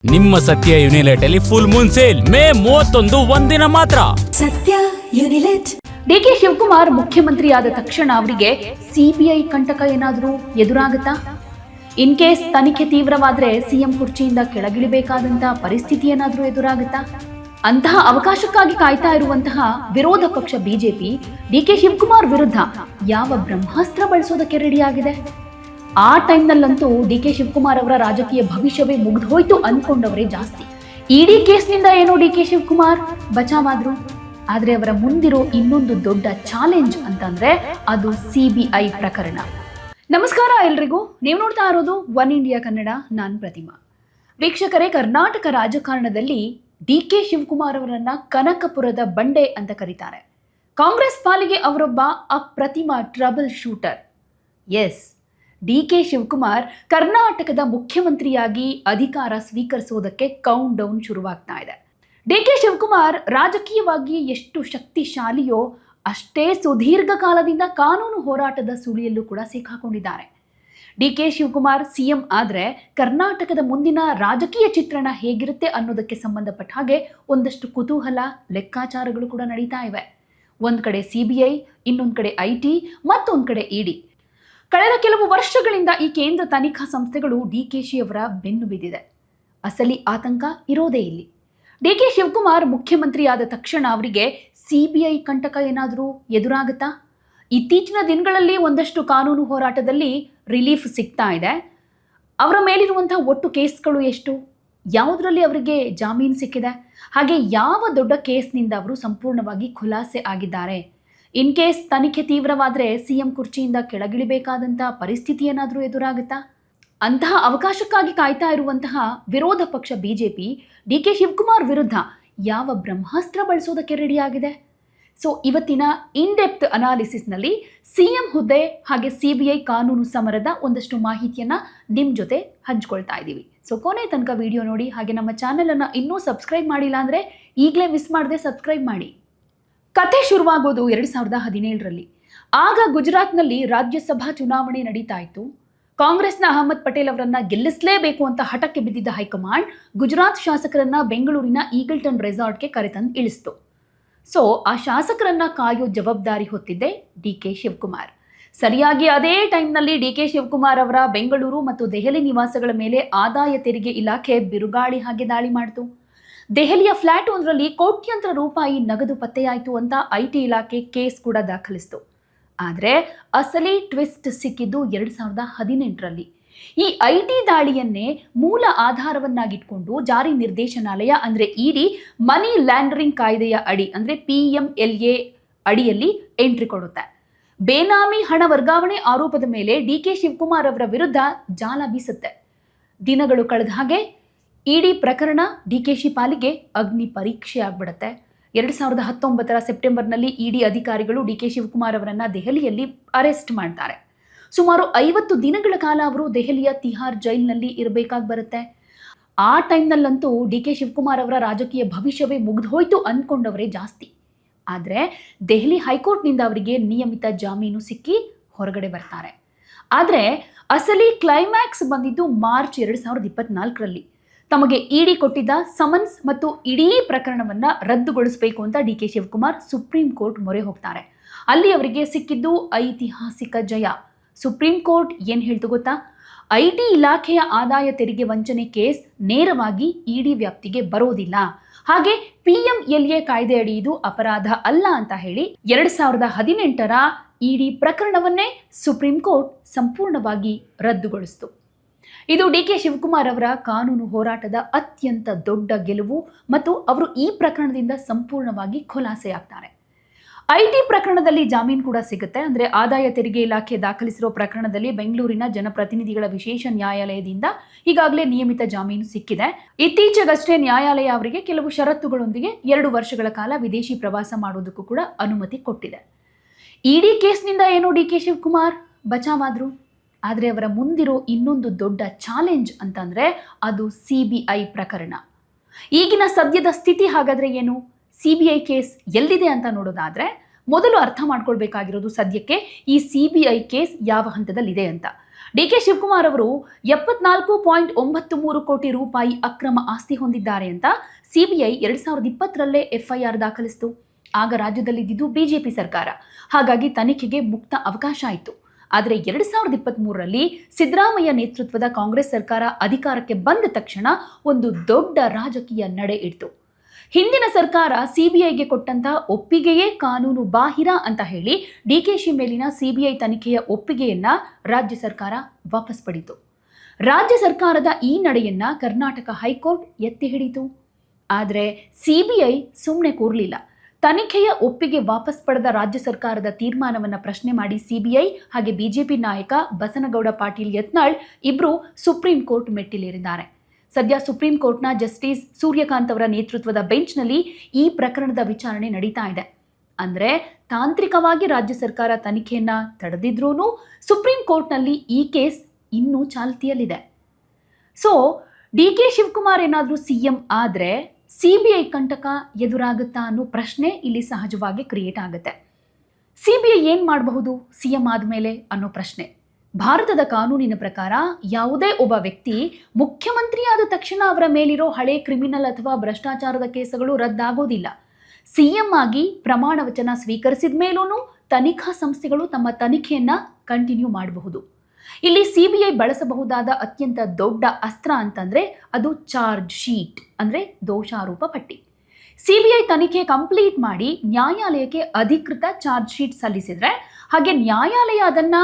ನಿಮ್ಮ ಸತ್ಯ ಯುನಿಲೆಟ್ ಅಲ್ಲಿ ಫುಲ್ ಮೂನ್ ಸೇಲ್ ಮೇ 31 ಒಂದಿನ ಮಾತ್ರ. ಸತ್ಯ ಯುನಿಲೆಟ್. ಡಿಕೆ ಶಿವಕುಮಾರ್ ಮುಖ್ಯಮಂತ್ರಿಯಾದ ತಕ್ಷಣ ಅವರಿಗೆ ಸಿಬಿಐ ಕಂಟಕ ಏನಾದರೂ ಎದುರಾಗುತ್ತಾ? ಇನ್ ಕೇಸ್ ತನಿಖೆ ತೀವ್ರವಾದ್ರೆ ಸಿಎಂ ಕುರ್ಚಿಯಿಂದ ಕೆಳಗಿಳಿಬೇಕಾದಂತ ಪರಿಸ್ಥಿತಿ ಏನಾದರೂ ಎದುರಾಗುತ್ತಾ? ಅಂತಹ ಅವಕಾಶಕ್ಕಾಗಿ ಕಾಯ್ತಾ ಇರುವಂತಹ ವಿರೋಧ ಪಕ್ಷ ಬಿಜೆಪಿ ಡಿಕೆ ಶಿವಕುಮಾರ್ ವಿರುದ್ಧ ಯಾವ ಬ್ರಹ್ಮಾಸ್ತ್ರ ಬಳಸೋದಕ್ಕೆ ರೆಡಿಯಾಗಿದೆ? ಆ ಟೈಮ್ನಲ್ಲಂತೂ ಡಿಕೆ ಶಿವಕುಮಾರ್ ಅವರ ರಾಜಕೀಯ ಭವಿಷ್ಯವೇ ಮುಗಿದೋಯ್ತು ಅನ್ಕೊಂಡವರೇ ಜಾಸ್ತಿ. ಇಡಿ ಕೇಸ್ನಿಂದ ಏನೋ ಡಿಕೆ ಶಿವಕುಮಾರ್ ಬಚಾವಾದ್ರು, ಆದ್ರೆ ಅವರ ಮುಂದಿರೋ ಇನ್ನೊಂದು ದೊಡ್ಡ ಚಾಲೆಂಜ್ ಅಂತಂದ್ರೆ ಅದು ಸಿಬಿಐ ಪ್ರಕರಣ. ನಮಸ್ಕಾರ ಎಲ್ರಿಗೂ, ನೀವು ನೋಡ್ತಾ ಇರೋದು ಒನ್ ಇಂಡಿಯಾ ಕನ್ನಡ. ನಾನು ಪ್ರತಿಮಾ. ವೀಕ್ಷಕರೇ, ಕರ್ನಾಟಕ ರಾಜಕಾರಣದಲ್ಲಿ ಡಿಕೆ ಶಿವಕುಮಾರ್ ಅವರನ್ನ ಕನಕಪುರದ ಬಂಡೆ ಅಂತ ಕರೀತಾರೆ. ಕಾಂಗ್ರೆಸ್ ಪಾಲಿಗೆ ಅವರೊಬ್ಬ ಅಪ್ರತಿಮ trouble shooter. Yes, DK Shivakumar ಕರ್ನಾಟಕದ ಮುಖ್ಯಮಂತ್ರಿಯಾಗಿ ಅಧಿಕಾರ ಸ್ವೀಕರಿಸೋದಕ್ಕೆ ಕೌಂಟ್ ಡೌನ್ ಶುರುವಾಗ್ತಾ ಇದೆ. ಡಿಕೆ ಶಿವಕುಮಾರ್ ರಾಜಕೀಯವಾಗಿ ಎಷ್ಟು ಶಕ್ತಿಶಾಲಿಯೋ ಅಷ್ಟೇ ಸುದೀರ್ಘ ಕಾಲದಿಂದ ಕಾನೂನು ಹೋರಾಟದ ಸುಳಿಯಲ್ಲೂ ಕೂಡ ಸಿಕ್ಕಾಕೊಂಡಿದ್ದಾರೆ. ಡಿಕೆ ಶಿವಕುಮಾರ್ ಸಿಎಂ ಆದರೆ ಕರ್ನಾಟಕದ ಮುಂದಿನ ರಾಜಕೀಯ ಚಿತ್ರಣ ಹೇಗಿರುತ್ತೆ ಅನ್ನೋದಕ್ಕೆ ಸಂಬಂಧಪಟ್ಟ ಹಾಗೆ ಒಂದಷ್ಟು ಕುತೂಹಲ, ಲೆಕ್ಕಾಚಾರಗಳು ಕೂಡ ನಡೀತಾ ಇವೆ. ಒಂದು ಕಡೆ ಸಿಬಿಐ, ಇನ್ನೊಂದು ಕಡೆ ಐಟಿ, ಮತ್ತೊಂದು ಕಡೆ ಇಡಿ. ಕಳೆದ ಕೆಲವು ವರ್ಷಗಳಿಂದ ಈ ಕೇಂದ್ರ ತನಿಖಾ ಸಂಸ್ಥೆಗಳು ಡಿಕೆಶಿ ಅವರ ಬೆನ್ನು ಬಿದ್ದಿದೆ. ಅಸಲಿ ಆತಂಕ ಇರೋದೇ ಇಲ್ಲಿ. ಡಿಕೆ ಶಿವಕುಮಾರ್ ಮುಖ್ಯಮಂತ್ರಿಯಾದ ತಕ್ಷಣ ಅವರಿಗೆ ಸಿಬಿಐ ಕಂಟಕ ಏನಾದರೂ ಎದುರಾಗುತ್ತಾ? ಇತ್ತೀಚಿನ ದಿನಗಳಲ್ಲಿ ಒಂದಷ್ಟು ಕಾನೂನು ಹೋರಾಟದಲ್ಲಿ ರಿಲೀಫ್ ಸಿಗ್ತಾ ಇದೆ. ಅವರ ಮೇಲಿರುವಂತಹ ಒಟ್ಟು ಕೇಸ್ಗಳು ಎಷ್ಟು, ಯಾವುದರಲ್ಲಿ ಅವರಿಗೆ ಜಾಮೀನು ಸಿಕ್ಕಿದೆ, ಹಾಗೆ ಯಾವ ದೊಡ್ಡ ಕೇಸ್ನಿಂದ ಅವರು ಸಂಪೂರ್ಣವಾಗಿ ಖುಲಾಸೆ ಆಗಿದ್ದಾರೆ? ಇನ್ ಕೇಸ್ ತನಿಖೆ ತೀವ್ರವಾದರೆ ಸಿಎಂ ಕುರ್ಚಿಯಿಂದ ಕೆಳಗಿಳಿಬೇಕಾದಂತಹ ಪರಿಸ್ಥಿತಿ ಏನಾದರೂ ಎದುರಾಗುತ್ತಾ? ಅಂತಹ ಅವಕಾಶಕ್ಕಾಗಿ ಕಾಯ್ತಾ ಇರುವಂತಹ ವಿರೋಧ ಪಕ್ಷ ಬಿಜೆಪಿ ಡಿಕೆ ಶಿವಕುಮಾರ್ ವಿರುದ್ಧ ಯಾವ ಬ್ರಹ್ಮಾಸ್ತ್ರ ಬಳಸೋದಕ್ಕೆ ರೆಡಿಯಾಗಿದೆ? ಸೊ ಇವತ್ತಿನ ಇನ್ ಡೆಪ್ತ್ ಅನಾಲಿಸಿಸ್ನಲ್ಲಿ ಸಿಎಂ ಹುದ್ದೆ ಹಾಗೆ ಸಿಬಿಐ ಕಾನೂನು ಸಮರದ ಒಂದಷ್ಟು ಮಾಹಿತಿಯನ್ನು ನಿಮ್ಮ ಜೊತೆ ಹಂಚ್ಕೊಳ್ತಾ ಇದ್ದೀವಿ. ಸೊ ಕೊನೆ ತನಕ ವಿಡಿಯೋ ನೋಡಿ, ಹಾಗೆ ನಮ್ಮ ಚಾನೆಲನ್ನು ಇನ್ನೂ ಸಬ್ಸ್ಕ್ರೈಬ್ ಮಾಡಿಲ್ಲ ಅಂದರೆ ಈಗಲೇ ಮಿಸ್ ಮಾಡದೆ ಸಬ್ಸ್ಕ್ರೈಬ್ ಮಾಡಿ. ಕತೆ ಶುರುವಾಗೋದು 2017ರಲ್ಲಿ. ಆಗ ಗುಜರಾತ್ನಲ್ಲಿ ರಾಜ್ಯಸಭಾ ಚುನಾವಣೆ ನಡೀತಾ ಇತ್ತು. ಕಾಂಗ್ರೆಸ್ನ ಅಹಮದ್ ಪಟೇಲ್ ಅವರನ್ನ ಗೆಲ್ಲಿಸಲೇಬೇಕು ಅಂತ ಹಠಕ್ಕೆ ಬಿದ್ದಿದ್ದ ಹೈಕಮಾಂಡ್ ಗುಜರಾತ್ ಶಾಸಕರನ್ನ ಬೆಂಗಳೂರಿನ ಈಗಲ್ಟನ್ ರೆಸಾರ್ಟ್ಗೆ ಕರೆತಂದು ಇಳಿಸ್ತು. ಸೊ ಆ ಶಾಸಕರನ್ನ ಕಾಯೋ ಜವಾಬ್ದಾರಿ ಹೊತ್ತಿದ್ದೆ ಡಿಕೆ ಶಿವಕುಮಾರ್. ಸರಿಯಾಗಿ ಅದೇ ಟೈಮ್ನಲ್ಲಿ ಡಿಕೆ ಶಿವಕುಮಾರ್ ಅವರ ಬೆಂಗಳೂರು ಮತ್ತು ದೆಹಲಿ ನಿವಾಸಗಳ ಮೇಲೆ ಆದಾಯ ತೆರಿಗೆ ಇಲಾಖೆ ಬಿರುಗಾಳಿ ಹಾಗೆ ದಾಳಿ ಮಾಡಿತು. ದೆಹಲಿಯ ಫ್ಲಾಟ್ ಒಂದರಲ್ಲಿ ಕೋಟ್ಯಂತರ ರೂಪಾಯಿ ನಗದು ಪತ್ತೆಯಾಯಿತು ಅಂತ ಐಟಿ ಇಲಾಖೆ ಕೇಸ್ ಕೂಡ ದಾಖಲಿಸಿತು. ಆದರೆ ಅಸಲಿ ಟ್ವಿಸ್ಟ್ ಸಿಕ್ಕಿದ್ದು 2018ರಲ್ಲಿ. ಈ ಐಟಿ ದಾಳಿಯನ್ನೇ ಮೂಲ ಆಧಾರವನ್ನಾಗಿಟ್ಕೊಂಡು ಜಾರಿ ನಿರ್ದೇಶನಾಲಯ ಅಂದರೆ ಇಡಿ ಮನಿ ಲ್ಯಾಂಡರಿಂಗ್ ಕಾಯ್ದೆಯ ಅಡಿ ಅಂದರೆ PMLA ಅಡಿಯಲ್ಲಿ ಎಂಟ್ರಿ ಕೊಡುತ್ತೆ. ಬೇನಾಮಿ ಹಣ ವರ್ಗಾವಣೆ ಆರೋಪದ ಮೇಲೆ ಡಿಕೆ ಶಿವಕುಮಾರ್ ಅವರ ವಿರುದ್ಧ ಜಾಲ ಬೀಸುತ್ತೆ. ದಿನಗಳು ಕಳೆದ ಹಾಗೆ ಇಡಿ ಪ್ರಕರಣ ಡಿಕೆಶಿ ಪಾಲಿಗೆ ಅಗ್ನಿ ಪರೀಕ್ಷೆ ಆಗ್ಬಿಡುತ್ತೆ. 2019ರ ಸೆಪ್ಟೆಂಬರ್ನಲ್ಲಿ ಇಡಿ ಅಧಿಕಾರಿಗಳು ಡಿಕೆ ಶಿವಕುಮಾರ್ ಅವರನ್ನ ದೆಹಲಿಯಲ್ಲಿ ಅರೆಸ್ಟ್ ಮಾಡ್ತಾರೆ. ಸುಮಾರು 50 ದಿನಗಳ ಕಾಲ ಅವರು ದೆಹಲಿಯ ತಿಹಾರ್ ಜೈಲ್ನಲ್ಲಿ ಇರಬೇಕಾಗಿ ಬರುತ್ತೆ. ಆ ಟೈಮ್ನಲ್ಲಂತೂ ಡಿಕೆ ಶಿವಕುಮಾರ್ ಅವರ ರಾಜಕೀಯ ಭವಿಷ್ಯವೇ ಮುಗಿದೋಯ್ತು ಅಂದ್ಕೊಂಡವರೇ ಜಾಸ್ತಿ. ಆದರೆ ದೆಹಲಿ ಹೈಕೋರ್ಟ್ನಿಂದ ಅವರಿಗೆ ನಿಯಮಿತ ಜಾಮೀನು ಸಿಕ್ಕಿ ಹೊರಗಡೆ ಬರ್ತಾರೆ. ಆದರೆ ಅಸಲಿ ಕ್ಲೈಮ್ಯಾಕ್ಸ್ ಬಂದಿದ್ದು ಮಾರ್ಚ್ 2024ರಲ್ಲಿ. ತಮಗೆ ಇಡಿ ಕೊಟ್ಟಿದ್ದ ಸಮನ್ಸ್ ಮತ್ತು ಇಡೀ ಪ್ರಕರಣವನ್ನ ರದ್ದುಗೊಳಿಸಬೇಕು ಅಂತ ಡಿಕೆ ಶಿವಕುಮಾರ್ ಸುಪ್ರೀಂ ಕೋರ್ಟ್ ಮೊರೆ ಹೋಗ್ತಾರೆ. ಅಲ್ಲಿ ಅವರಿಗೆ ಸಿಕ್ಕಿದ್ದು ಐತಿಹಾಸಿಕ ಜಯ. ಸುಪ್ರೀಂ ಕೋರ್ಟ್ ಏನು ಹೇಳ್ತು ಗೊತ್ತಾ? ಐಟಿ ಇಲಾಖೆಯ ಆದಾಯ ತೆರಿಗೆ ವಂಚನೆ ಕೇಸ್ ನೇರವಾಗಿ ಇಡಿ ವ್ಯಾಪ್ತಿಗೆ ಬರೋದಿಲ್ಲ, ಹಾಗೆ PMLA ಕಾಯ್ದೆ ಅಡಿ ಇದು ಅಪರಾಧ ಅಲ್ಲ ಅಂತ ಹೇಳಿ 2018ರ ಇಡಿ ಪ್ರಕರಣವನ್ನೇ ಸುಪ್ರೀಂ ಕೋರ್ಟ್ ಸಂಪೂರ್ಣವಾಗಿ ರದ್ದುಗೊಳಿಸಿತು. ಇದು ಡಿಕೆ ಶಿವಕುಮಾರ್ ಅವರ ಕಾನೂನು ಹೋರಾಟದ ಅತ್ಯಂತ ದೊಡ್ಡ ಗೆಲುವು ಮತ್ತು ಅವರು ಈ ಪ್ರಕರಣದಿಂದ ಸಂಪೂರ್ಣವಾಗಿ ಖುಲಾಸೆಯಾಗ್ತಾರೆ. ಐಟಿ ಪ್ರಕರಣದಲ್ಲಿ ಜಾಮೀನು ಕೂಡ ಸಿಗುತ್ತೆ. ಅಂದರೆ ಆದಾಯ ತೆರಿಗೆ ಇಲಾಖೆ ದಾಖಲಿಸಿರೋ ಪ್ರಕರಣದಲ್ಲಿ ಬೆಂಗಳೂರಿನ ಜನಪ್ರತಿನಿಧಿಗಳ ವಿಶೇಷ ನ್ಯಾಯಾಲಯದಿಂದ ಈಗಾಗಲೇ ನಿಯಮಿತ ಜಾಮೀನು ಸಿಕ್ಕಿದೆ. ಇತ್ತೀಚೆಗಷ್ಟೇ ನ್ಯಾಯಾಲಯ ಅವರಿಗೆ ಕೆಲವು ಷರತ್ತುಗಳೊಂದಿಗೆ 2 ವರ್ಷಗಳ ಕಾಲ ವಿದೇಶಿ ಪ್ರವಾಸ ಮಾಡೋದಕ್ಕೂ ಕೂಡ ಅನುಮತಿ ಕೊಟ್ಟಿದೆ. ಇಡಿ ಕೇಸ್ನಿಂದ ಏನೋ ಡಿಕೆ ಶಿವಕುಮಾರ್ ಬಚಾವಾದ್ರು, ಆದರೆ ಅವರ ಮುಂದಿರೋ ಇನ್ನೊಂದು ದೊಡ್ಡ ಚಾಲೆಂಜ್ ಅಂತಂದರೆ ಅದು ಸಿಬಿಐ ಪ್ರಕರಣ. ಈಗಿನ ಸದ್ಯದ ಸ್ಥಿತಿ ಹಾಗಾದರೆ ಏನು? ಸಿಬಿಐ ಕೇಸ್ ಎಲ್ಲಿದೆ ಅಂತ ನೋಡೋದಾದರೆ ಮೊದಲು ಅರ್ಥ ಮಾಡ್ಕೊಳ್ಬೇಕಾಗಿರೋದು ಸದ್ಯಕ್ಕೆ ಈ CBI ಕೇಸ್ ಯಾವ ಹಂತದಲ್ಲಿದೆ ಅಂತ. DK ಶಿವಕುಮಾರ್ ಅವರು 74.93 ಕೋಟಿ ರೂಪಾಯಿ ಅಕ್ರಮ ಆಸ್ತಿ ಹೊಂದಿದ್ದಾರೆ ಅಂತ CBI 2020ರಲ್ಲೇ FIR ದಾಖಲಿಸಿತು. ಆಗ ರಾಜ್ಯದಲ್ಲಿದ್ದಿದ್ದು ಬಿಜೆಪಿ ಸರ್ಕಾರ, ಹಾಗಾಗಿ ತನಿಖೆಗೆ ಮುಕ್ತ ಅವಕಾಶ ಆಯಿತು. ಆದರೆ 2023ರಲ್ಲಿ ಸಿದ್ದರಾಮಯ್ಯ ನೇತೃತ್ವದ ಕಾಂಗ್ರೆಸ್ ಸರ್ಕಾರ ಅಧಿಕಾರಕ್ಕೆ ಬಂದ ತಕ್ಷಣ ಒಂದು ದೊಡ್ಡ ರಾಜಕೀಯ ನಡೆ ಇಡ್ತು. ಹಿಂದಿನ ಸರ್ಕಾರ CBIಗೆ ಕೊಟ್ಟಂತ ಒಪ್ಪಿಗೆಯೇ ಕಾನೂನು ಬಾಹಿರ ಅಂತ ಹೇಳಿ DKಶಿ ಮೇಲಿನ CBI ತನಿಖೆಯ ಒಪ್ಪಿಗೆಯನ್ನ ರಾಜ್ಯ ಸರ್ಕಾರ ವಾಪಸ್ ಪಡೀತು. ರಾಜ್ಯ ಸರ್ಕಾರದ ಈ ನಡೆಯನ್ನ ಕರ್ನಾಟಕ ಹೈಕೋರ್ಟ್ ಎತ್ತಿ ಹಿಡಿತು. ಆದರೆ CBI ಸುಮ್ಮನೆ ಕೂರ್ಲಿಲ್ಲ. ತನಿಖೆಯ ಒಪ್ಪಿಗೆ ವಾಪಸ್ ಪಡೆದ ರಾಜ್ಯ ಸರ್ಕಾರದ ತೀರ್ಮಾನವನ್ನು ಪ್ರಶ್ನೆ ಮಾಡಿ CBI ಹಾಗೆ ಬಿಜೆಪಿ ನಾಯಕ ಬಸನಗೌಡ ಪಾಟೀಲ್ ಯತ್ನಾಳ್ ಇಬ್ರು ಸುಪ್ರೀಂ ಕೋರ್ಟ್ ಮೆಟ್ಟಿಲೇರಿದ್ದಾರೆ. ಸದ್ಯ ಸುಪ್ರೀಂ ಕೋರ್ಟ್ನ ಜಸ್ಟಿಸ್ ಸೂರ್ಯಕಾಂತ್ ಅವರ ನೇತೃತ್ವದ ಬೆಂಚ್ನಲ್ಲಿ ಈ ಪ್ರಕರಣದ ವಿಚಾರಣೆ ನಡೀತಾ ಇದೆ. ಅಂದರೆ ತಾಂತ್ರಿಕವಾಗಿ ರಾಜ್ಯ ಸರ್ಕಾರ ತನಿಖೆಯನ್ನ ತಡೆದಿದ್ರೂ ಸುಪ್ರೀಂ ಕೋರ್ಟ್ನಲ್ಲಿ ಈ ಕೇಸ್ ಇನ್ನೂ ಚಾಲ್ತಿಯಲ್ಲಿದೆ. ಸೊ DK ಶಿವಕುಮಾರ್ ಏನಾದರೂ CM ಆದರೆ CBI ಕಂಟಕ ಎದುರಾಗುತ್ತಾ ಅನ್ನೋ ಪ್ರಶ್ನೆ ಇಲ್ಲಿ ಸಹಜವಾಗಿ ಕ್ರಿಯೇಟ್ ಆಗುತ್ತೆ. CBI ಏನು ಮಾಡಬಹುದು CM ಆದಮೇಲೆ ಅನ್ನೋ ಪ್ರಶ್ನೆ. ಭಾರತದ ಕಾನೂನಿನ ಪ್ರಕಾರ ಯಾವುದೇ ಒಬ್ಬ ವ್ಯಕ್ತಿ ಮುಖ್ಯಮಂತ್ರಿ ಆದ ತಕ್ಷಣ ಅವರ ಮೇಲಿರೋ ಹಳೆ ಕ್ರಿಮಿನಲ್ ಅಥವಾ ಭ್ರಷ್ಟಾಚಾರದ ಕೇಸುಗಳು ರದ್ದಾಗೋದಿಲ್ಲ. CM ಆಗಿ ಪ್ರಮಾಣ ವಚನ ಸ್ವೀಕರಿಸಿದ ಮೇಲೂ ತನಿಖಾ ಸಂಸ್ಥೆಗಳು ತಮ್ಮ ತನಿಖೆಯನ್ನ ಕಂಟಿನ್ಯೂ ಮಾಡಬಹುದು. ಇಲ್ಲಿ CBI ಬಳಸಬಹುದಾದ ಅತ್ಯಂತ ದೊಡ್ಡ ಅಸ್ತ್ರ ಅಂತಂದ್ರೆ ಅದು ಚಾರ್ಜ್ ಶೀಟ್, ಅಂದ್ರೆ ದೋಷಾರೋಪ ಪಟ್ಟಿ. CBI ತನಿಖೆ ಕಂಪ್ಲೀಟ್ ಮಾಡಿ ನ್ಯಾಯಾಲಯಕ್ಕೆ ಅಧಿಕೃತ ಚಾರ್ಜ್ ಶೀಟ್ ಸಲ್ಲಿಸಿದ್ರೆ, ಹಾಗೆ ನ್ಯಾಯಾಲಯ ಅದನ್ನ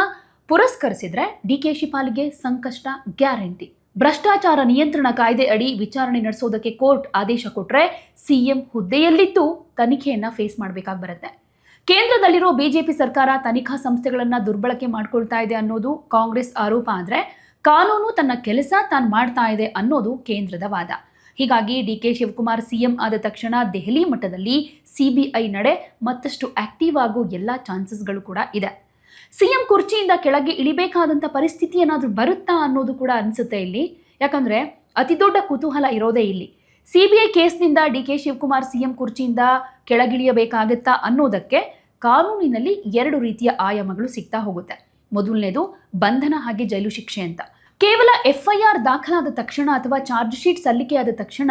ಪುರಸ್ಕರಿಸಿದ್ರೆ DKಶಿ ಪಾಲಿಗೆ ಸಂಕಷ್ಟ ಗ್ಯಾರಂಟಿ. ಭ್ರಷ್ಟಾಚಾರ ನಿಯಂತ್ರಣ ಕಾಯ್ದೆ ಅಡಿ ವಿಚಾರಣೆ ನಡೆಸೋದಕ್ಕೆ ಕೋರ್ಟ್ ಆದೇಶ ಕೊಟ್ರೆ CM ಹುದ್ದೆಯಲ್ಲಿದ್ದು ತನಿಖೆಯನ್ನ ಫೇಸ್ ಮಾಡಬೇಕಾಗಿ ಬರುತ್ತೆ. ಕೇಂದ್ರದಲ್ಲಿರೋ ಬಿಜೆಪಿ ಸರ್ಕಾರ ತನಿಖಾ ಸಂಸ್ಥೆಗಳನ್ನ ದುರ್ಬಳಕೆ ಮಾಡ್ಕೊಳ್ತಾ ಇದೆ ಅನ್ನೋದು ಕಾಂಗ್ರೆಸ್ ಆರೋಪ ಆದ್ರೆ, ಕಾನೂನು ತನ್ನ ಕೆಲಸ ತಾನು ಮಾಡ್ತಾ ಇದೆ ಅನ್ನೋದು ಕೇಂದ್ರದ ವಾದ. ಹೀಗಾಗಿ DK ಶಿವಕುಮಾರ್ CM ಆದ ತಕ್ಷಣ ದೆಹಲಿ ಮಟ್ಟದಲ್ಲಿ CBI ನಡೆ ಮತ್ತಷ್ಟು ಆಕ್ಟಿವ್ ಆಗೋ ಎಲ್ಲ ಚಾನ್ಸಸ್ಗಳು ಕೂಡ ಇದೆ. CM ಕುರ್ಚಿಯಿಂದ ಕೆಳಗೆ ಇಳಿಬೇಕಾದಂಥ ಪರಿಸ್ಥಿತಿ ಏನಾದರೂ ಬರುತ್ತಾ ಅನ್ನೋದು ಕೂಡ ಅನಿಸುತ್ತೆ ಇಲ್ಲಿ. ಯಾಕಂದ್ರೆ ಅತಿ ದೊಡ್ಡ ಕುತೂಹಲ ಇರೋದೇ ಇಲ್ಲಿ. CBI ಕೇಸ್ನಿಂದ DK ಶಿವಕುಮಾರ್ CM ಕುರ್ಚಿಯಿಂದ ಕೆಳಗಿಳಿಯಬೇಕಾಗತ್ತಾ ಅನ್ನೋದಕ್ಕೆ ಕಾನೂನಿನಲ್ಲಿ 2 ರೀತಿಯ ಆಯಾಮಗಳು ಸಿಗ್ತಾ ಹೋಗುತ್ತೆ. ಮೊದಲನೇದು ಬಂಧನ ಹಾಗೆ ಜೈಲು ಶಿಕ್ಷೆ ಅಂತ. ಕೇವಲ FIR ದಾಖಲಾದ ತಕ್ಷಣ ಅಥವಾ ಚಾರ್ಜ್ ಶೀಟ್ ಸಲ್ಲಿಕೆಯಾದ ತಕ್ಷಣ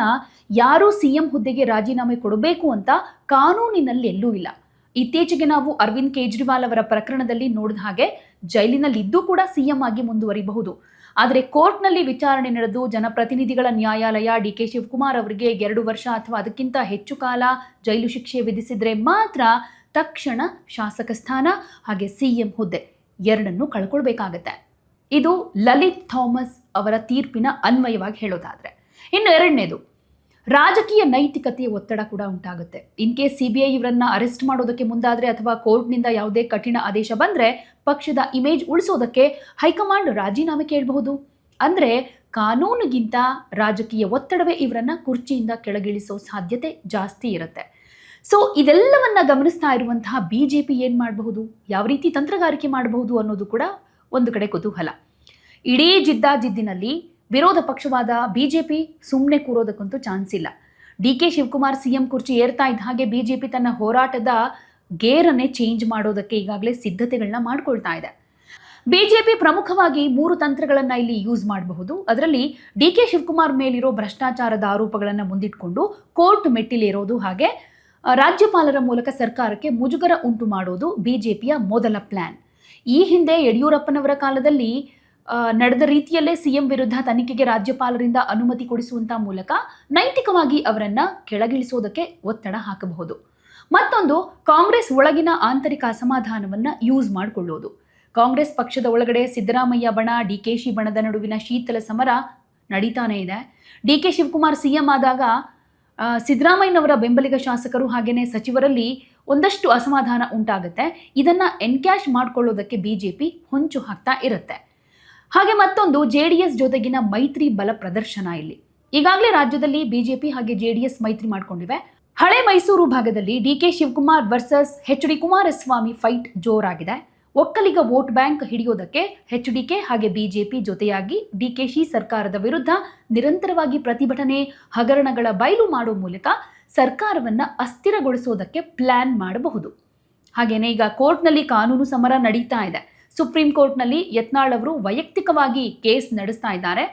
ಯಾರೂ CM ಹುದ್ದೆಗೆ ರಾಜೀನಾಮೆ ಕೊಡಬೇಕು ಅಂತ ಕಾನೂನಿನಲ್ಲಿ ಎಲ್ಲೂ ಇಲ್ಲ. ಇತ್ತೀಚೆಗೆ ನಾವು ಅರವಿಂದ್ ಕೇಜ್ರಿವಾಲ್ ಅವರ ಪ್ರಕರಣದಲ್ಲಿ ನೋಡಿದ ಹಾಗೆ ಜೈಲಿನಲ್ಲಿದ್ದು ಕೂಡ CM ಆಗಿ ಮುಂದುವರಿಬಹುದು. ಆದರೆ ಕೋರ್ಟ್ನಲ್ಲಿ ವಿಚಾರಣೆ ನಡೆದು ಜನಪ್ರತಿನಿಧಿಗಳ ನ್ಯಾಯಾಲಯ DK ಶಿವಕುಮಾರ್ ಅವರಿಗೆ 2 ವರ್ಷ ಅಥವಾ ಅದಕ್ಕಿಂತ ಹೆಚ್ಚು ಕಾಲ ಜೈಲು ಶಿಕ್ಷೆ ವಿಧಿಸಿದ್ರೆ ಮಾತ್ರ ತಕ್ಷಣ ಶಾಸಕ ಸ್ಥಾನ ಹಾಗೆ CM ಹುದ್ದೆ ಎರಡನ್ನೂ ಕಳ್ಕೊಳ್ಬೇಕಾಗತ್ತೆ. ಇದು ಲಲಿತ್ ಥಾಮಸ್ ಅವರ ತೀರ್ಪಿನ ಅನ್ವಯವಾಗಿ ಹೇಳೋದಾದ್ರೆ. ಇನ್ನು ಎರಡನೇದು, ರಾಜಕೀಯ ನೈತಿಕತೆಯ ಒತ್ತಡ ಕೂಡ ಉಂಟಾಗುತ್ತೆ. ಇನ್ ಕೇಸ್ CBI ಇವರನ್ನ ಅರೆಸ್ಟ್ ಮಾಡೋದಕ್ಕೆ ಮುಂದಾದ್ರೆ ಅಥವಾ ಕೋರ್ಟ್ನಿಂದ ಯಾವುದೇ ಕಠಿಣ ಆದೇಶ ಬಂದ್ರೆ ಪಕ್ಷದ ಇಮೇಜ್ ಉಳಿಸೋದಕ್ಕೆ ಹೈಕಮಾಂಡ್ ರಾಜೀನಾಮೆ ಕೇಳಬಹುದು. ಅಂದ್ರೆ ಕಾನೂನಿಗಿಂತ ರಾಜಕೀಯ ಒತ್ತಡವೇ ಇವರನ್ನ ಕುರ್ಚಿಯಿಂದ ಕೆಳಗಿಳಿಸೋ ಸಾಧ್ಯತೆ ಜಾಸ್ತಿ ಇರುತ್ತೆ. ಸೊ ಇದೆಲ್ಲವನ್ನ ಗಮನಿಸ್ತಾ ಇರುವಂತಹ ಬಿಜೆಪಿ ಏನ್ ಮಾಡಬಹುದು, ಯಾವ ರೀತಿ ತಂತ್ರಗಾರಿಕೆ ಮಾಡಬಹುದು ಅನ್ನೋದು ಕೂಡ ಒಂದು ಕಡೆ ಕುತೂಹಲ. ಇಡೀ ಜಿದ್ದಿನಲ್ಲಿ ವಿರೋಧ ಪಕ್ಷವಾದ ಬಿಜೆಪಿ ಸುಮ್ಮನೆ ಕೂರೋದಕ್ಕಂತೂ ಚಾನ್ಸ್ ಇಲ್ಲ. DK ಶಿವಕುಮಾರ್ CM ಕುರ್ಚಿ ಏರ್ತಾ ಇದ್ದ ಹಾಗೆ ಬಿಜೆಪಿ ತನ್ನ ಹೋರಾಟದ ಗೇರನ್ನೇ ಚೇಂಜ್ ಮಾಡೋದಕ್ಕೆ ಈಗಾಗಲೇ ಸಿದ್ಧತೆಗಳನ್ನ ಮಾಡ್ಕೊಳ್ತಾ ಇದೆ. ಬಿಜೆಪಿ ಪ್ರಮುಖವಾಗಿ 3 ತಂತ್ರಗಳನ್ನ ಇಲ್ಲಿ ಯೂಸ್ ಮಾಡಬಹುದು. ಅದರಲ್ಲಿ DK ಶಿವಕುಮಾರ್ ಮೇಲಿರೋ ಭ್ರಷ್ಟಾಚಾರದ ಆರೋಪಗಳನ್ನು ಮುಂದಿಟ್ಕೊಂಡು ಕೋರ್ಟ್ ಮೆಟ್ಟಿಲೇರೋದು, ಹಾಗೆ ರಾಜ್ಯಪಾಲರ ಮೂಲಕ ಸರ್ಕಾರಕ್ಕೆ ಮುಜುಗರ ಉಂಟು ಮಾಡೋದು ಬಿಜೆಪಿಯ ಮೊದಲ ಪ್ಲಾನ್. ಈ ಹಿಂದೆ ಯಡಿಯೂರಪ್ಪನವರ ಕಾಲದಲ್ಲಿ ನಡೆದ ರೀತಿಯಲ್ಲೇ CM ವಿರುದ್ಧ ತನಿಖೆಗೆ ರಾಜ್ಯಪಾಲರಿಂದ ಅನುಮತಿ ಕೊಡಿಸುವಂತ ಮೂಲಕ ನೈತಿಕವಾಗಿ ಅವರನ್ನ ಕೆಳಗಿಳಿಸೋದಕ್ಕೆ ಒತ್ತಡ ಹಾಕಬಹುದು. ಮತ್ತೊಂದು, ಕಾಂಗ್ರೆಸ್ ಒಳಗಿನ ಆಂತರಿಕ ಅಸಮಾಧಾನವನ್ನ ಯೂಸ್ ಮಾಡಿಕೊಳ್ಳೋದು. ಕಾಂಗ್ರೆಸ್ ಪಕ್ಷದ ಒಳಗಡೆ ಸಿದ್ದರಾಮಯ್ಯ ಬಣ DKಶಿ ಬಣದ ನಡುವಿನ ಶೀತಲ ಸಮರ ನಡೀತಾನೆ ಇದೆ. DK ಶಿವಕುಮಾರ್ CM ಆದಾಗ ಸಿದ್ದರಾಮಯ್ಯನವರ ಬೆಂಬಲಿಗ ಶಾಸಕರು ಹಾಗೇನೆ ಸಚಿವರಲ್ಲಿ ಒಂದಷ್ಟು ಅಸಮಾಧಾನ ಉಂಟಾಗುತ್ತೆ. ಇದನ್ನ ಎನ್ಕ್ಯಾಶ್ ಮಾಡ್ಕೊಳ್ಳೋದಕ್ಕೆ ಬಿಜೆಪಿ ಹೊಂಚು ಹಾಕ್ತಾ ಇರುತ್ತೆ. ಹಾಗೆ ಮತ್ತೊಂದು, JDS ಜೊತೆಗಿನ ಮೈತ್ರಿ ಬಲ ಪ್ರದರ್ಶನ. ಇಲ್ಲಿ ಈಗಾಗಲೇ ರಾಜ್ಯದಲ್ಲಿ ಬಿಜೆಪಿ ಹಾಗೆ JDS ಮೈತ್ರಿ ಮಾಡ್ಕೊಂಡಿವೆ. ಹಳೆ ಮೈಸೂರು ಭಾಗದಲ್ಲಿ DK Shivakumar versus HD Kumaraswamy fight ಜೋರಾಗಿದೆ. ಒಕ್ಕಲಿಗ ವೋಟ್ ಬ್ಯಾಂಕ್ ಹಿಡಿಯೋದಕ್ಕೆ HDK ಹಾಗೆ ಬಿಜೆಪಿ ಜೊತೆಯಾಗಿ DKಶಿ ಸರ್ಕಾರದ ವಿರುದ್ಧ ನಿರಂತರವಾಗಿ ಪ್ರತಿಭಟನೆ, ಹಗರಣಗಳ ಬಯಲು ಮಾಡೋ ಮೂಲಕ ಸರ್ಕಾರವನ್ನ ಅಸ್ಥಿರಗೊಳಿಸೋದಕ್ಕೆ ಪ್ಲಾನ್ ಮಾಡಬಹುದು. ಹಾಗೇನೆ ಈಗ ಕೋರ್ಟ್ನಲ್ಲಿ ಕಾನೂನು ಸಮರ ನಡೀತಾ ಇದೆ. ಸುಪ್ರೀಂ ಕೋರ್ಟ್ನಲ್ಲಿ ಯತ್ನಾಳ್ ಅವರು ವೈಯಕ್ತಿಕವಾಗಿ ಕೇಸ್ ನಡೆಸ್ತಾ ಇದ್ದಾರೆ.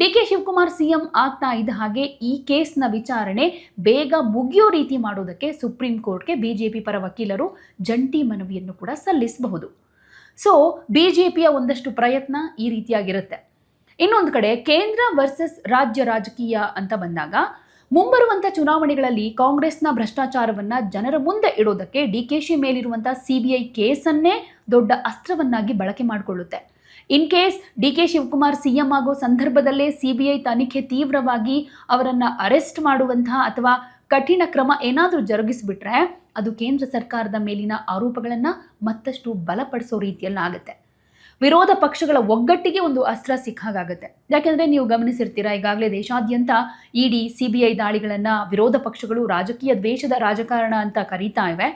ಡಿ.ಕೆ. ಶಿವಕುಮಾರ್ ಸಿಎಂ ಆಗ್ತಾ ಇದ್ದ ಹಾಗೆ ಈ ಕೇಸ್ನ ವಿಚಾರಣೆ ಬೇಗ ಮುಗಿಯೋ ರೀತಿ ಮಾಡೋದಕ್ಕೆ ಸುಪ್ರೀಂ ಕೋರ್ಟ್ಗೆ ಬಿಜೆಪಿ ಪರ ವಕೀಲರು ಜಂಟಿ ಮನವಿಯನ್ನು ಕೂಡ ಸಲ್ಲಿಸಬಹುದು. ಸೊ ಬಿಜೆಪಿಯ ಒಂದಷ್ಟು ಪ್ರಯತ್ನ ಈ ರೀತಿಯಾಗಿರುತ್ತೆ. ಇನ್ನೊಂದು ಕಡೆ ಕೇಂದ್ರ ವರ್ಸಸ್ ರಾಜ್ಯ ರಾಜಕೀಯ ಅಂತ ಬಂದಾಗ ಮುಂಬರುವಂಥ ಚುನಾವಣೆಗಳಲ್ಲಿ ಕಾಂಗ್ರೆಸ್ನ ಭ್ರಷ್ಟಾಚಾರವನ್ನ ಜನರ ಮುಂದೆ ಇಡೋದಕ್ಕೆ ಡಿಕೆಶಿ ಮೇಲಿರುವಂತಹ ಸಿಬಿಐ ಕೇಸನ್ನೇ ದೊಡ್ಡ ಅಸ್ತ್ರವನ್ನಾಗಿ ಬಳಕೆ ಮಾಡಿಕೊಳ್ಳುತ್ತೆ. In case D K. Shivakumar CM ಆಗೋ ಸಂದರ್ಭದಲ್ಲೇ ಸಿಬಿಐ ತನಿಖೆ ತೀವ್ರವಾಗಿ ಅವರನ್ನ ಅರೆಸ್ಟ್ ಮಾಡುವಂತಹ ಅಥವಾ ಕಠಿಣ ಕ್ರಮ ಏನಾದರೂ ಜರುಗಿಸ್ಬಿಟ್ರೆ ಅದು ಕೇಂದ್ರ ಸರ್ಕಾರದ ಮೇಲಿನ ಆರೋಪಗಳನ್ನ ಮತ್ತಷ್ಟು ಬಲಪಡಿಸೋ ರೀತಿಯಲ್ಲಾಗುತ್ತೆ. ವಿರೋಧ ಪಕ್ಷಗಳ ಒಗ್ಗಟ್ಟಿಗೆ ಒಂದು ಅಸ್ತ್ರ ಸಿಕ್ಕಾಗುತ್ತೆ. ಯಾಕೆಂದ್ರೆ ನೀವು ಗಮನಿಸಿರ್ತೀರಾ, ಈಗಾಗಲೇ ದೇಶಾದ್ಯಂತ ಇಡಿ ಸಿಬಿಐ ದಾಳಿಗಳನ್ನ ವಿರೋಧ ಪಕ್ಷಗಳು ರಾಜಕೀಯ ದ್ವೇಷದ ರಾಜಕಾರಣ ಅಂತ ಕರೀತಾ ಇವೆ.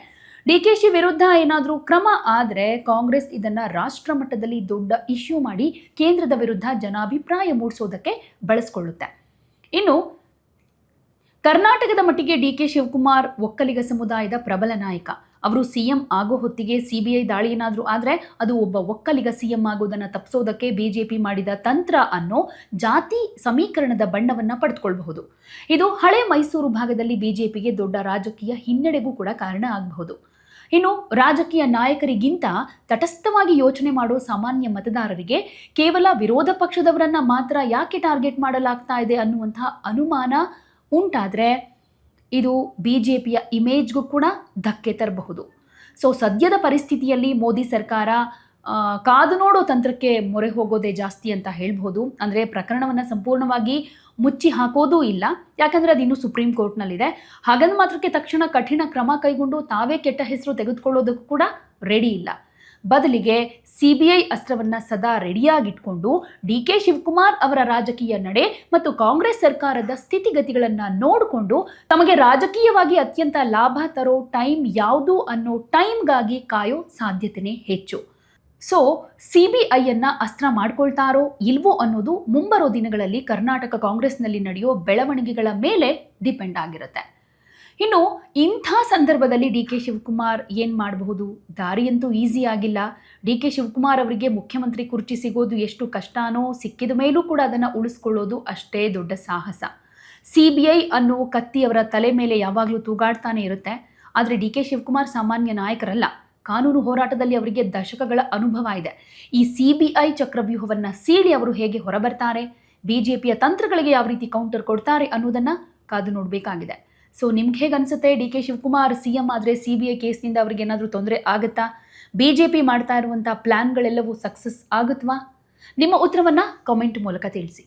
ಡಿಕೆಶಿ ವಿರುದ್ಧ ಏನಾದರೂ ಕ್ರಮ ಆದರೆ ಕಾಂಗ್ರೆಸ್ ಇದನ್ನ ರಾಷ್ಟ್ರ ಮಟ್ಟದಲ್ಲಿ ದೊಡ್ಡ ಇಶ್ಯೂ ಮಾಡಿ ಕೇಂದ್ರದ ವಿರುದ್ಧ ಜನಾಭಿಪ್ರಾಯ ಮೂಡಿಸೋದಕ್ಕೆ ಬಳಸ್ಕೊಳ್ಳುತ್ತೆ. ಇನ್ನು ಕರ್ನಾಟಕದ ಮಟ್ಟಿಗೆ ಡಿ.ಕೆ. ಶಿವಕುಮಾರ್ ಒಕ್ಕಲಿಗ ಸಮುದಾಯದ ಪ್ರಬಲ ನಾಯಕ. ಅವರು ಸಿಎಂ ಆಗೋ ಹೊತ್ತಿಗೆ ಸಿಬಿಐ ದಾಳಿ ಏನಾದರೂ ಆದರೆ ಅದು ಒಬ್ಬ ಒಕ್ಕಲಿಗ ಸಿಎಂ ಆಗೋದನ್ನು ತಪ್ಪಿಸೋದಕ್ಕೆ ಬಿಜೆಪಿ ಮಾಡಿದ ತಂತ್ರ ಅನ್ನೋ ಜಾತಿ ಸಮೀಕರಣದ ಬಣ್ಣವನ್ನು ಪಡೆದುಕೊಳ್ಳಬಹುದು. ಇದು ಹಳೆ ಮೈಸೂರು ಭಾಗದಲ್ಲಿ ಬಿಜೆಪಿಗೆ ದೊಡ್ಡ ರಾಜಕೀಯ ಹಿನ್ನಡೆಗೂ ಕೂಡ ಕಾರಣ ಆಗಬಹುದು. ಇನ್ನು ರಾಜಕೀಯ ನಾಯಕರಿಗಿಂತ ತಟಸ್ಥವಾಗಿ ಯೋಚನೆ ಮಾಡೋ ಸಾಮಾನ್ಯ ಮತದಾರರಿಗೆ ಕೇವಲ ವಿರೋಧ ಪಕ್ಷದವರನ್ನ ಮಾತ್ರ ಯಾಕೆ ಟಾರ್ಗೆಟ್ ಮಾಡಲಾಗ್ತಾ ಇದೆ ಅನ್ನುವಂತಹ ಅನುಮಾನ ಉಂಟಾದರೆ ಇದು ಬಿಜೆಪಿಯ ಇಮೇಜ್ಗೂ ಕೂಡ ಧಕ್ಕೆ ತರಬಹುದು. ಸೊ ಸದ್ಯದ ಪರಿಸ್ಥಿತಿಯಲ್ಲಿ ಮೋದಿ ಸರ್ಕಾರ ಕಾದು ನೋಡೋ ತಂತ್ರಕ್ಕೆ ಮೊರೆ ಹೋಗೋದೇ ಜಾಸ್ತಿ ಅಂತ ಹೇಳ್ಬೋದು. ಅಂದರೆ ಪ್ರಕರಣವನ್ನು ಸಂಪೂರ್ಣವಾಗಿ ಮುಚ್ಚಿ ಹಾಕೋದೂ ಇಲ್ಲ, ಯಾಕಂದರೆ ಅದು ಇನ್ನೂ ಸುಪ್ರೀಂ ಕೋರ್ಟ್ನಲ್ಲಿದೆ. ಹಾಗಂದ ಮಾತ್ರಕ್ಕೆ ತಕ್ಷಣ ಕಠಿಣ ಕ್ರಮ ಕೈಗೊಂಡು ತಾವೇ ಕೆಟ್ಟ ಹೆಸರು ತೆಗೆದುಕೊಳ್ಳೋದಕ್ಕೂ ಕೂಡ ರೆಡಿ ಇಲ್ಲ. ಬದಲಿಗೆ ಸಿಬಿಐ ಅಸ್ತ್ರವನ್ನು ಸದಾ ರೆಡಿಯಾಗಿಟ್ಕೊಂಡು ಡಿ.ಕೆ. ಶಿವಕುಮಾರ್ ಅವರ ರಾಜಕೀಯ ನಡೆ ಮತ್ತು ಕಾಂಗ್ರೆಸ್ ಸರ್ಕಾರದ ಸ್ಥಿತಿಗತಿಗಳನ್ನು ನೋಡಿಕೊಂಡು ತಮಗೆ ರಾಜಕೀಯವಾಗಿ ಅತ್ಯಂತ ಲಾಭ ತರೋ ಟೈಮ್ ಯಾವುದು ಅನ್ನೋ ಟೈಮ್ಗಾಗಿ ಕಾಯೋ ಸಾಧ್ಯತೆನೇ ಹೆಚ್ಚು. ಸೊ ಸಿಬಿಐಯನ್ನು ಅಸ್ತ್ರ ಮಾಡ್ಕೊಳ್ತಾರೋ ಇಲ್ವೋ ಅನ್ನೋದು ಮುಂಬರೋ ದಿನಗಳಲ್ಲಿ ಕರ್ನಾಟಕ ಕಾಂಗ್ರೆಸ್ನಲ್ಲಿ ನಡೆಯೋ ಬೆಳವಣಿಗೆಗಳ ಮೇಲೆ ಡಿಪೆಂಡ್ ಆಗಿರುತ್ತೆ. ಇನ್ನು ಇಂಥ ಸಂದರ್ಭದಲ್ಲಿ ಡಿ.ಕೆ. ಶಿವಕುಮಾರ್ ಏನು ಮಾಡಬಹುದು? ದಾರಿಯಂತೂ ಈಸಿ ಆಗಿಲ್ಲ. ಡಿ.ಕೆ. ಶಿವಕುಮಾರ್ ಅವರಿಗೆ ಮುಖ್ಯಮಂತ್ರಿ ಕುರ್ಚಿ ಸಿಗೋದು ಎಷ್ಟು ಕಷ್ಟನೋ, ಸಿಕ್ಕಿದ ಮೇಲೂ ಕೂಡ ಅದನ್ನು ಉಳಿಸ್ಕೊಳ್ಳೋದು ಅಷ್ಟೇ ದೊಡ್ಡ ಸಾಹಸ. ಸಿಬಿಐ ಅನ್ನೋ ಕತ್ತಿ ಅವರ ತಲೆ ಮೇಲೆ ಯಾವಾಗಲೂ ತೂಗಾಡ್ತಾನೆ ಇರುತ್ತೆ. ಆದರೆ ಡಿ.ಕೆ. ಶಿವಕುಮಾರ್ ಸಾಮಾನ್ಯ ನಾಯಕರಲ್ಲ. ಕಾನೂನು ಹೋರಾಟದಲ್ಲಿ ಅವರಿಗೆ ದಶಕಗಳ ಅನುಭವ ಇದೆ. ಈ ಸಿಬಿಐ ಚಕ್ರವ್ಯೂಹವನ್ನು ಸೀಳಿ ಅವರು ಹೇಗೆ ಹೊರಬರ್ತಾರೆ, ಬಿಜೆಪಿಯ ತಂತ್ರಗಳಿಗೆ ಯಾವ ರೀತಿ ಕೌಂಟರ್ ಕೊಡ್ತಾರೆ ಅನ್ನೋದನ್ನು ಕಾದು ನೋಡಬೇಕಾಗಿದೆ. ಸೊ ನಿಮ್ಗೆ ಹೇಗೆ ಅನಿಸುತ್ತೆ? ಡಿ.ಕೆ. ಶಿವಕುಮಾರ್ ಸಿಎಂ ಆದರೆ ಸಿಬಿಐ ಕೇಸ್ನಿಂದ ಅವ್ರಿಗೆ ಏನಾದರೂ ತೊಂದರೆ ಆಗುತ್ತಾ? ಬಿಜೆಪಿ ಮಾಡ್ತಾ ಇರುವಂಥ ಪ್ಲಾನ್ಗಳೆಲ್ಲವೂ ಸಕ್ಸಸ್ ಆಗುತ್ವಾ? ನಿಮ್ಮ ಉತ್ತರವನ್ನು ಕಾಮೆಂಟ್ ಮೂಲಕ ತಿಳಿಸಿ.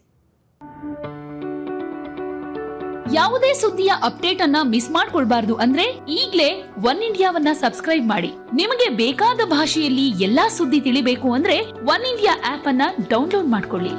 ಯಾವುದೇ ಸುದ್ದಿಯ ಅಪ್ಡೇಟ್ ಅನ್ನ ಮಿಸ್ ಮಾಡ್ಕೊಳ್ಬಾರ್ದು ಅಂದ್ರೆ ಈಗಲೇ ಒನ್ ಇಂಡಿಯಾವನ್ನ ಸಬ್ಸ್ಕ್ರೈಬ್ ಮಾಡಿ. ನಿಮಗೆ ಬೇಕಾದ ಭಾಷೆಯಲ್ಲಿ ಎಲ್ಲಾ ಸುದ್ದಿ ತಿಳಿಬೇಕು ಅಂದ್ರೆ ಒನ್ ಇಂಡಿಯಾ ಆಪ್ ಅನ್ನ ಡೌನ್ಲೋಡ್ ಮಾಡ್ಕೊಳ್ಳಿ.